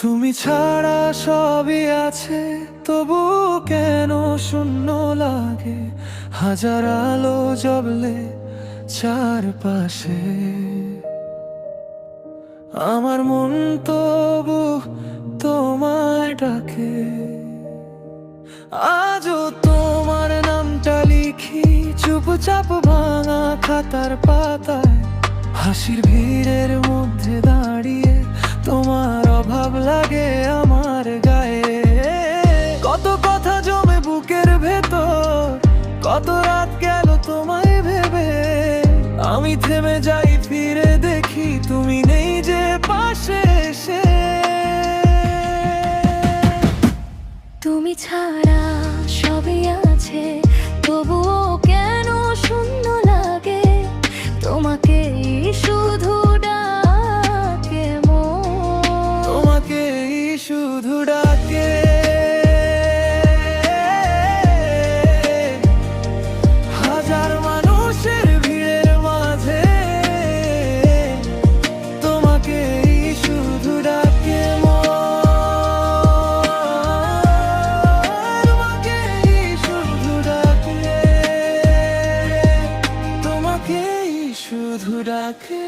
তুমি ছাড়া সবই আছে, তবু কেন শূন্য লাগে? হাজার আলো জ্বললে চারপাশে, আমার মন তবু তোমায় ডাকে। আজও তোমার নামটা লিখি চুপচাপ ভাঙা খাতার পাতায়, হাসির ভিড়ের মধ্যে দাঁড়িয়ে তোমার অভাব লাগে আমার গায়ে। কত কথা জমে বুকের ভেতর, কত রাত গেল তোমায় ভেবে। আমি থেমে যাই, ফিরে দেখি তুমি নেই যে পাশে এসে। তুমি ছাড়া সবই আছে, তবুও কেন শূন্য লাগে? তোমাকে শুধু ডাকে মন, তোমাকে শুধু ডাকে। হাজার মানুষের ভিড়ের মাঝে তোমাকে শুধু ডাকে মন, তোমাকে শুধু ডাকে, তোমাকে শুধু ডাকে।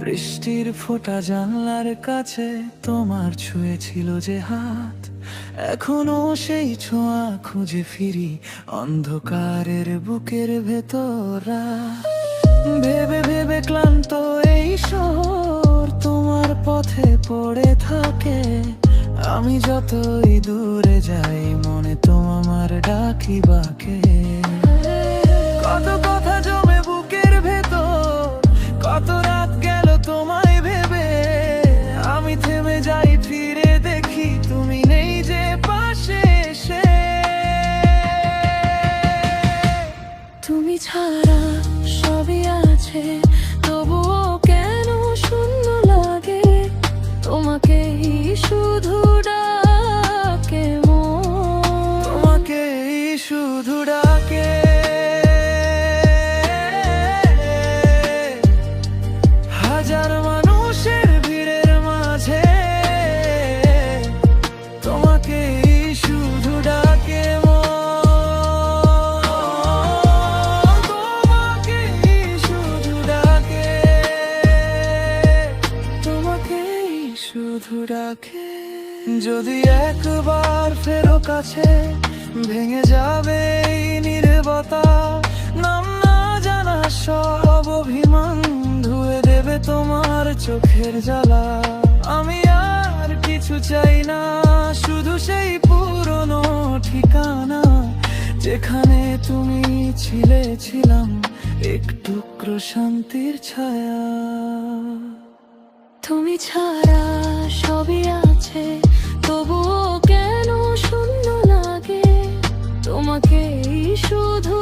বৃষ্টির ফোঁটা জানলার কাছে তোমার ছুঁয়েছিল যে হাত, এখনো সেই ছোঁয়া খুঁজে ফিরি অন্ধকারের বুকের ভেতর। ভেবে ভেবে ক্লান্ত এই শহর তোমার পথে পড়ে থাকে। আমি যতই দূরে যাই, মনে তো আমার ডাকি বাকে। কত কথা জমে বুকের ভেতর, কত রাত গেল তোমায় ভেবে। আমি থেমে যাই, ফিরে দেখি তুমি নেই যে পাশে এসে। তুমি ছাড়া সবই আছে, তবুও কেন শূন্য লাগে? তোমাকে শুধু ডাকে মন, তোমাকে শুধু ডাকে। হাজার মানুষের ভিড়ের মাঝে তোমাকে শুধু ডাকে মন, তোমাকে শুধু ডাকে, তোমাকে শুধু ডাকে। যদি একবার ফেরো কাছে, ভেঙে যাবে এই নীরবতা। নাম না জানা সব অভিমান ধুয়ে দেবে তোমার চোখের জ্বালা। আমি আর কিছু চাই না, শুধু সেই পুরনো ঠিকানা, যেখানে তুমি ছিলে, ছিলাম এক টুকরো শান্তির ছায়া। তুমি ছাড়া সবই আছে, তবুও কেন শূন্য লাগে? তোমাকে শুধু